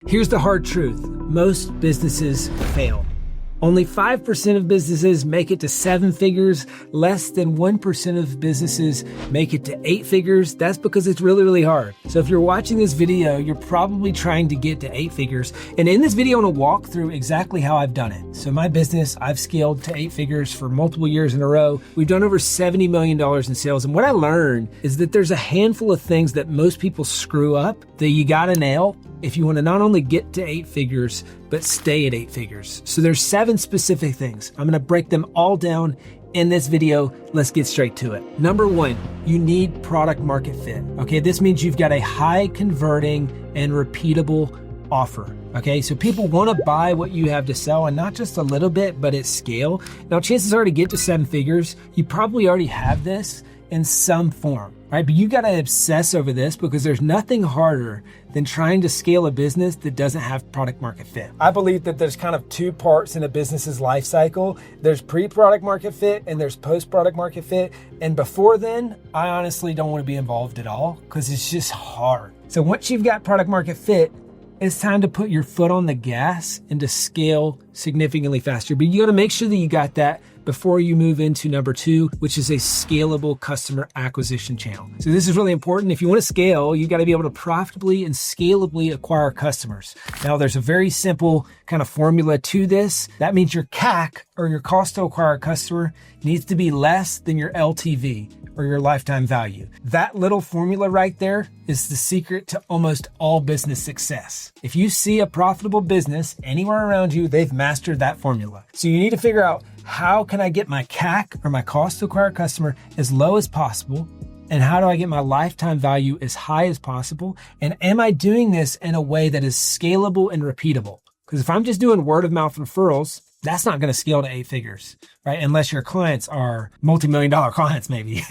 Here's the hard truth. Most businesses fail. Only 5% of businesses make it to 7 figures. Less than 1% of businesses make it to 8 figures. That's because it's really, really hard. So if you're watching this video, you're probably trying to get to 8 figures. And in this video, I want to walk through exactly how I've done it. So my business, I've scaled to 8 figures for multiple years in a row. We've done over $70 million in sales. And what I learned is that there's a handful of things that most people screw up that you got to nail if you want to not only get to 8 figures, but stay at 8 figures. So there's 7 specific things. I'm going to break them all down in this video. Let's get straight to it. Number 1, you need product market fit. Okay, this means you've got a high converting and repeatable offer. Okay, so people want to buy what you have to sell, and not just a little bit, but at scale. Now, chances are to get to 7 figures, you probably already have this in some form, right? But you got to obsess over this because there's nothing harder than trying to scale a business that doesn't have product market fit. I believe that there's kind of 2 parts in a business's life cycle. There's pre-product market fit and there's post-product market fit. And before then, I honestly don't want to be involved at all because it's just hard. So once you've got product market fit, it's time to put your foot on the gas and to scale significantly faster. But you got to make sure that you got that before you move into number 2, which is a scalable customer acquisition channel. So this is really important. If you want to scale, you got to be able to profitably and scalably acquire customers. Now, there's a very simple kind of formula to this. That means your CAC, or your cost to acquire a customer, needs to be less than your LTV, or your lifetime value. That little formula right there is the secret to almost all business success. If you see a profitable business anywhere around you, they've mastered that formula. So you need to figure out, how can I get my CAC, or my cost to acquire a customer, as low as possible? And how do I get my lifetime value as high as possible? And am I doing this in a way that is scalable and repeatable? Because if I'm just doing word of mouth referrals, that's not going to scale to 8 figures, right? Unless your clients are multi-million-dollar clients, maybe,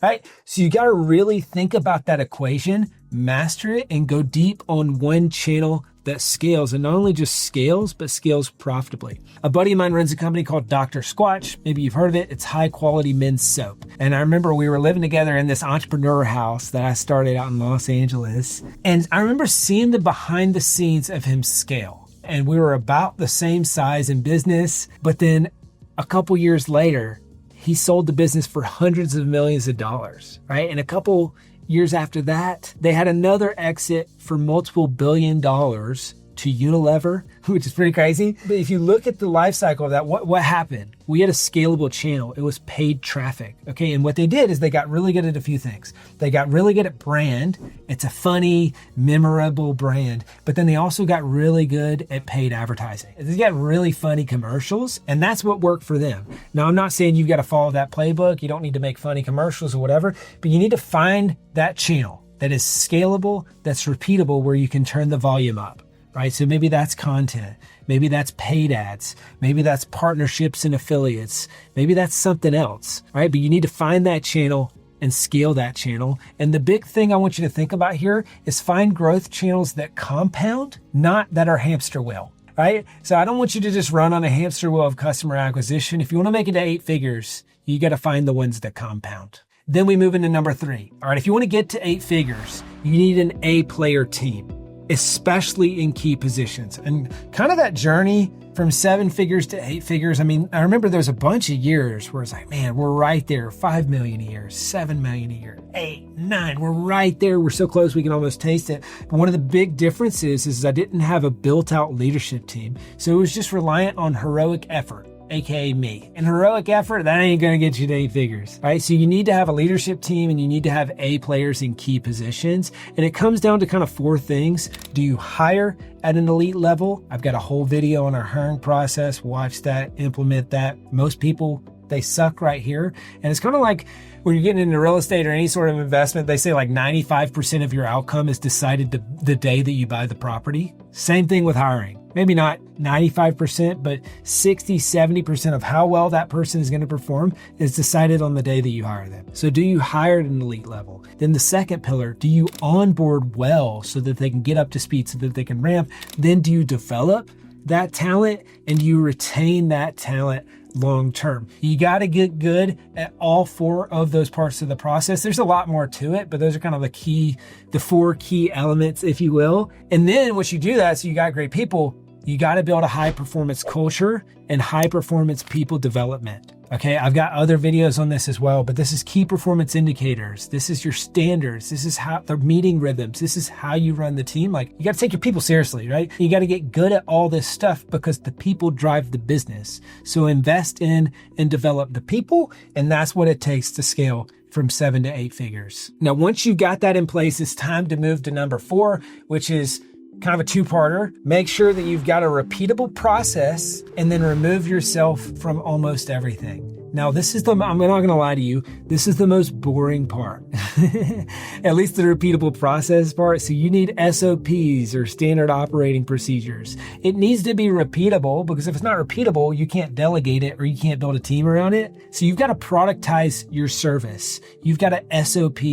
right? So you got to really think about that equation, master it, and go deep on one channel that scales, and not only just scales, but scales profitably. A buddy of mine runs a company called Dr. Squatch. Maybe you've heard of it. It's high quality men's soap. And I remember we were living together in this entrepreneur house that I started out in Los Angeles. And I remember seeing the behind the scenes of him scale. And we were about the same size in business, but then a couple years later, he sold the business for hundreds of millions of dollars, right? And a couple years after that, they had another exit for multiple $billion to Unilever, which is pretty crazy. But if you look at the life cycle of that, what happened? We had a scalable channel. It was paid traffic. Okay. And what they did is they got really good at a few things. They got really good at brand. It's a funny, memorable brand. But then they also got really good at paid advertising. They got really funny commercials, and that's what worked for them. Now, I'm not saying you've got to follow that playbook. You don't need to make funny commercials or whatever, but you need to find that channel that is scalable, that's repeatable, where you can turn the volume up. Right? So maybe that's content. Maybe that's paid ads. Maybe that's partnerships and affiliates. Maybe that's something else, right? But you need to find that channel and scale that channel. And the big thing I want you to think about here is find growth channels that compound, not that are hamster wheel, right? So I don't want you to just run on a hamster wheel of customer acquisition. If you want to make it to 8 figures, you got to find the ones that compound. Then we move into number 3. All right, if you want to get to 8 figures, you need an A player team, especially in key positions. And kind of that journey from 7 figures to 8 figures. I mean, I remember there's a bunch of years where it's like, man, we're right there. 5 million a year, 7 million a year, 8, 9, we're right there. We're so close we can almost taste it. But one of the big differences is I didn't have a built out leadership team. So it was just reliant on heroic effort, aka me. And heroic effort, that ain't gonna get you to 8 figures, right? So you need to have a leadership team, and you need to have A players in key positions. And it comes down to kind of 4 things. Do you hire at an elite level? I've got a whole video on our hiring process. Watch that, implement that. Most people, they suck right here. And it's kind of like when you're getting into real estate or any sort of investment, they say like 95% of your outcome is decided the day that you buy the property. Same thing with hiring. Maybe not 95%, but 60, 70% of how well that person is going to perform is decided on the day that you hire them. So do you hire at an elite level? Then the second pillar, do you onboard well so that they can get up to speed, so that they can ramp? Then do you develop that talent and you retain that talent long term. You got to get good at all 4 of those parts of the process. There's a lot more to it, but those are kind of the 4 key elements, if you will. And then once you do that, so you got great people, you got to build a high performance culture and high performance people development. Okay, I've got other videos on this as well, but this is key performance indicators. This is your standards. This is how the meeting rhythms. This is how you run the team. Like, you got to take your people seriously, right? You got to get good at all this stuff because the people drive the business. So invest in and develop the people, and that's what it takes to scale from 7 to 8 figures. Now, once you've got that in place, it's time to move to number 4, which is kind of a 2-parter. Make sure that you've got a repeatable process and then remove yourself from almost everything. Now, I'm not going to lie to you, this is the most boring part, at least the repeatable process part. So you need SOPs or standard operating procedures. It needs to be repeatable because if it's not repeatable, you can't delegate it or you can't build a team around it. So you've got to productize your service. You've got to SOP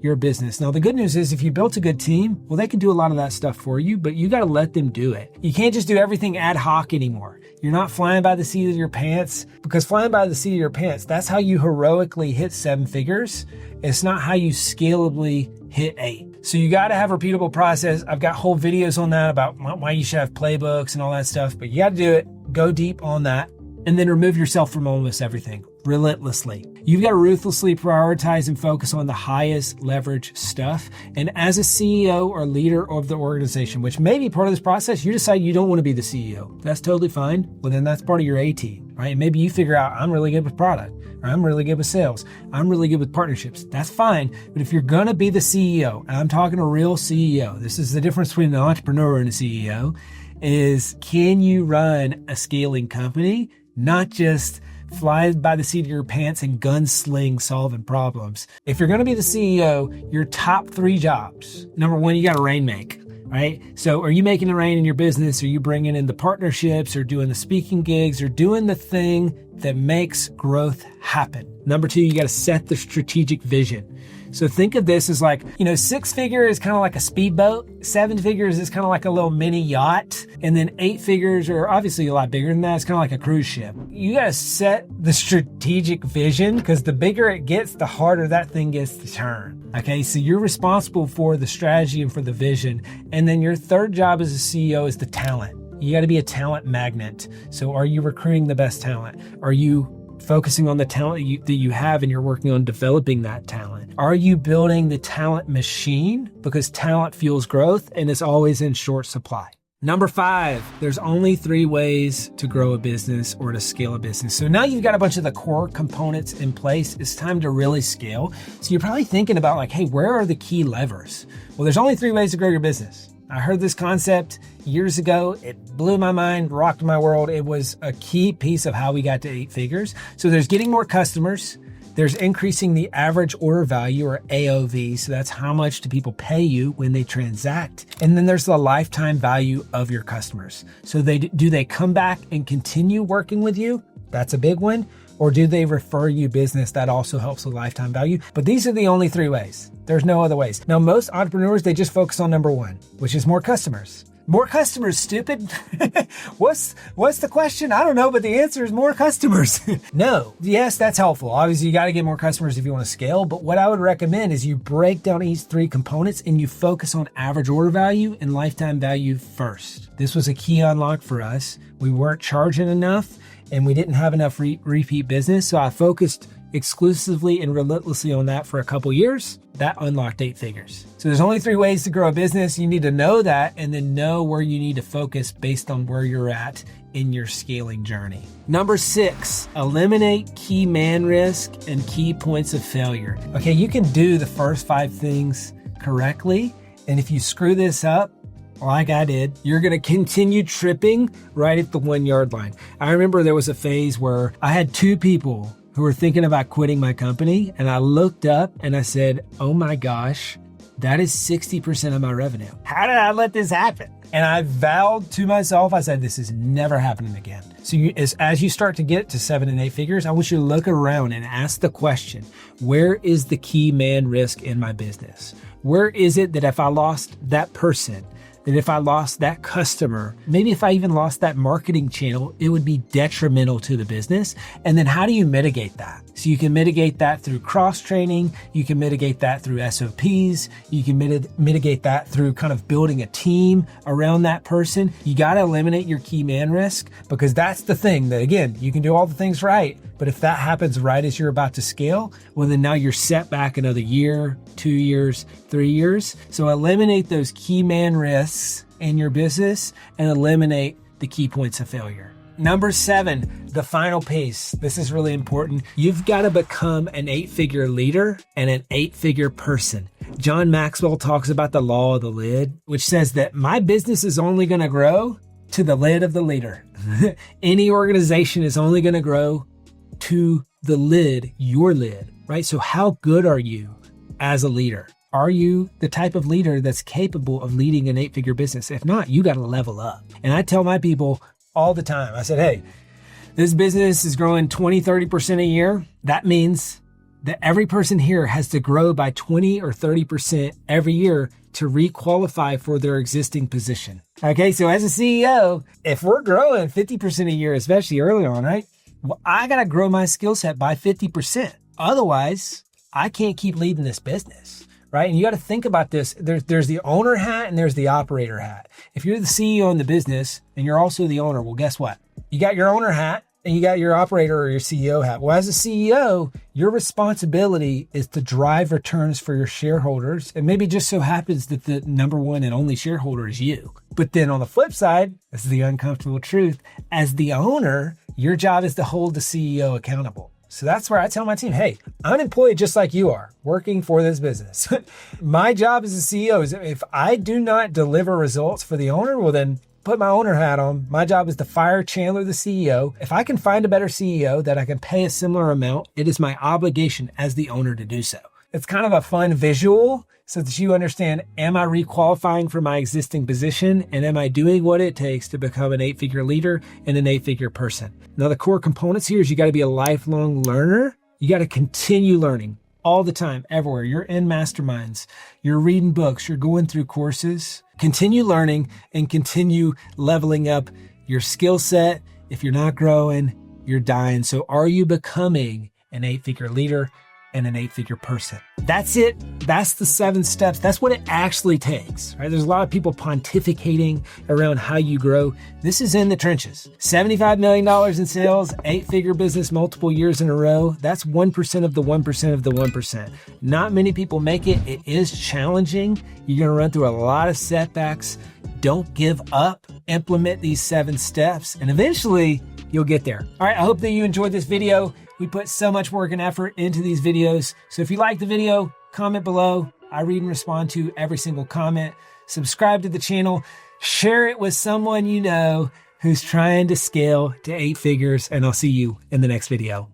your business. Now, the good news is if you built a good team, well, they can do a lot of that stuff for you, but you got to let them do it. You can't just do everything ad hoc anymore. You're not flying by the seat of your pants, because flying by the seat of your pants, that's how you heroically hit 7 figures. It's not how you scalably hit 8. So you got to have a repeatable process. I've got whole videos on that about why you should have playbooks and all that stuff, but you got to do it. Go deep on that. And then remove yourself from almost everything relentlessly. You've got to ruthlessly prioritize and focus on the highest leverage stuff. And as a CEO or leader of the organization, which may be part of this process, you decide you don't want to be the CEO. That's totally fine. Well, then that's part of your A team, right? Maybe you figure out, I'm really good with product, or I'm really good with sales. I'm really good with partnerships. That's fine. But if you're going to be the CEO, and I'm talking a real CEO, this is the difference between an entrepreneur and a CEO, is can you run a scaling company? Not just fly by the seat of your pants and gunsling solving problems. If you're going to be the CEO, your top 3 jobs. Number 1, you got to rainmake, right? So are you making it rain in your business? Are you bringing in the partnerships or doing the speaking gigs or doing the thing that makes growth happen? Number 2, you got to set the strategic vision. So think of this as like, 6 figure is kind of like a speedboat. 7 figures is kind of like a little mini yacht. And then 8 figures are obviously a lot bigger than that. It's kind of like a cruise ship. You got to set the strategic vision because the bigger it gets, the harder that thing gets to turn. Okay. So you're responsible for the strategy and for the vision. And then your 3rd job as a CEO is the talent. You got to be a talent magnet. So are you recruiting the best talent? Are you focusing on the talent that you have and you're working on developing that talent? Are you building the talent machine? Because talent fuels growth and it's always in short supply. Number 5, there's only 3 ways to grow a business or to scale a business. So now you've got a bunch of the core components in place. It's time to really scale. So you're probably thinking about like, hey, where are the key levers? Well, there's only 3 ways to grow your business. I heard this concept years ago. It blew my mind, rocked my world. It was a key piece of how we got to 8 figures. So there's getting more customers. There's increasing the average order value or AOV. So that's how much do people pay you when they transact. And then there's the lifetime value of your customers. So do they come back and continue working with you? That's a big one. Or do they refer you business? That also helps with lifetime value. But these are the only 3 ways. There's no other ways. Now, most entrepreneurs, they just focus on number 1, which is more customers. More customers, stupid. What's the question? I don't know, but the answer is more customers. No. Yes, that's helpful. Obviously, you got to get more customers if you want to scale. But what I would recommend is you break down each 3 components and you focus on average order value and lifetime value first. This was a key unlock for us. We weren't charging enough and we didn't have enough repeat business. So I focused exclusively and relentlessly on that for a couple years. That unlocked 8 figures. So there's only 3 ways to grow a business. You need to know that and then know where you need to focus based on where you're at in your scaling journey. Number 6, eliminate key man risk and key points of failure. Okay, you can do the first 5 things correctly. And if you screw this up, like I did, you're going to continue tripping right at the 1-yard line. I remember there was a phase where I had 2 people who were thinking about quitting my company. And I looked up and I said, oh my gosh, that is 60% of my revenue. How did I let this happen? And I vowed to myself, I said, this is never happening again. So as you start to get to 7 and 8 figures, I want you to look around and ask the question, where is the key man risk in my business? Where is it that if I lost that person, that if I lost that customer, maybe if I even lost that marketing channel, it would be detrimental to the business. And then how do you mitigate that? So you can mitigate that through cross-training. You can mitigate that through SOPs. You can mitigate that through kind of building a team around that person. You got to eliminate your key man risk, because that's the thing that, again, you can do all the things right, but if that happens right as you're about to scale, well, then now you're set back another year, 2 years, 3 years. So eliminate those key man risks in your business and eliminate the key points of failure. Number 7, the final piece. This is really important. You've got to become an 8-figure leader and an 8-figure person. John Maxwell talks about the law of the lid, which says that my business is only going to grow to the lid of the leader. Any organization is only going to grow to the lid, your lid, right? So how good are you as a leader? Are you the type of leader that's capable of leading an 8-figure business? If not, you got to level up. And I tell my people all the time, I said, hey, this business is growing 20, 30% a year. That means that every person here has to grow by 20 or 30% every year to requalify for their existing position. Okay, so as a CEO, if we're growing 50% a year, especially early on, right? Well, I got to grow my skill set by 50%. Otherwise, I can't keep leading this business, right? And you got to think about this. There's the owner hat and there's the operator hat. If you're the CEO in the business and you're also the owner, well, guess what? You got your owner hat and you got your operator or your CEO hat. Well, as a CEO, your responsibility is to drive returns for your shareholders. And maybe just so happens that the number one and only shareholder is you. But then on the flip side, this is the uncomfortable truth. As the owner, your job is to hold the CEO accountable. So that's where I tell my team, hey, I'm employed just like you are, working for this business. My job as a CEO is if I do not deliver results for the owner, well then put my owner hat on. My job is to fire Chandler, the CEO. If I can find a better CEO that I can pay a similar amount, it is my obligation as the owner to do so. It's kind of a fun visual so that you understand, am I requalifying for my existing position? And am I doing what it takes to become an 8-figure leader and an 8-figure person? Now, the core components here is you got to be a lifelong learner. You got to continue learning all the time, everywhere. You're in masterminds, you're reading books, you're going through courses. Continue learning and continue leveling up your skill set. If you're not growing, you're dying. So are you becoming an 8-figure leader and an 8-figure person? That's it. That's the 7 steps. That's what it actually takes, right? There's a lot of people pontificating around how you grow. This is in the trenches. $75 million in sales, 8-figure business multiple years in a row. That's 1% of the 1% of the 1%. Not many people make it. It is challenging. You're going to run through a lot of setbacks. Don't give up. Implement these 7 steps, and eventually you'll get there. All right. I hope that you enjoyed this video. We put so much work and effort into these videos. So if you like the video, comment below. I read and respond to every single comment. Subscribe to the channel. Share it with someone you know who's trying to scale to 8 figures. And I'll see you in the next video.